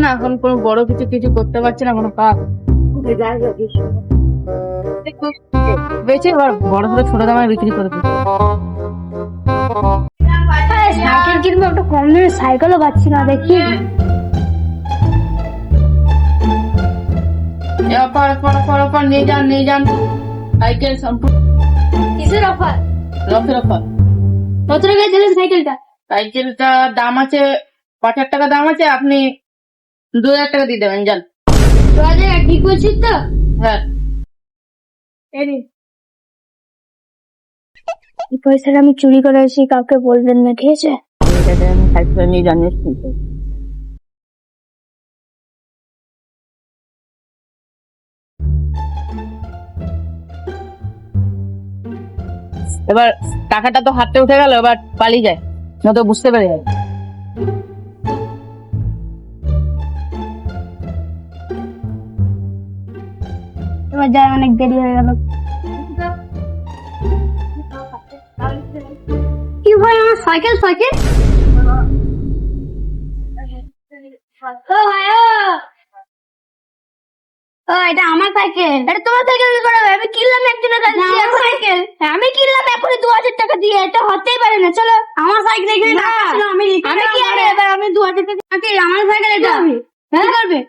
না এখন কোনো বড় কিছু কিছু করতে পারছি না, কোনো কাজ বেঁচে এবার বড় ছোট ছোট দামে বিক্রি করে দিতে। সাইকেল কিনবো, একটা কম দামে সাইকেলও পাচ্ছি না, দেখি অফার অফার অফার নিয়ে যান সাইকেল সম্পূর্ণ কিসের অফার? রফের অফার। কত টাকায় দিলেন সাইকেলটা? সাইকেলটা দাম আছে 5,000 টাকা দাম আছে, আপনি 2,000 টাকা দিয়ে দেবেন যান। 2000 ঠিক বলছিস তো? হ্যাঁ এই পয়সাটা আমি চুরি করে এসে কাউকে বলবেন না, ঠিক আছে? আমি সাইকেল নিয়ে জানিস কিন্তু এবার টাকাটা তো হাতে উঠে গেল, এবার পালিয়ে যায় না তো বুঝতে পেরে যায়। এবার যাই, অনেক দেরি হয়ে গেল। কি ভাই, আমার সাইকেল সাইকেল ও ভাই, ও এটা আমার সাইকেল। এটা তোমার সাইকেল কি করে হবে? আমি কিনলাম একজনের কাছ থেকে আমার সাইকেল। আমি কিনলাম এখনই 2000 টাকা দিয়ে, এটা হতেই পারে না। চলো, আমার সাইকেল এখানে রাখা ছিল, আমি কি আরে এবার আমি 2000 টাকা আমার সাইকেল, এটা কি করবে?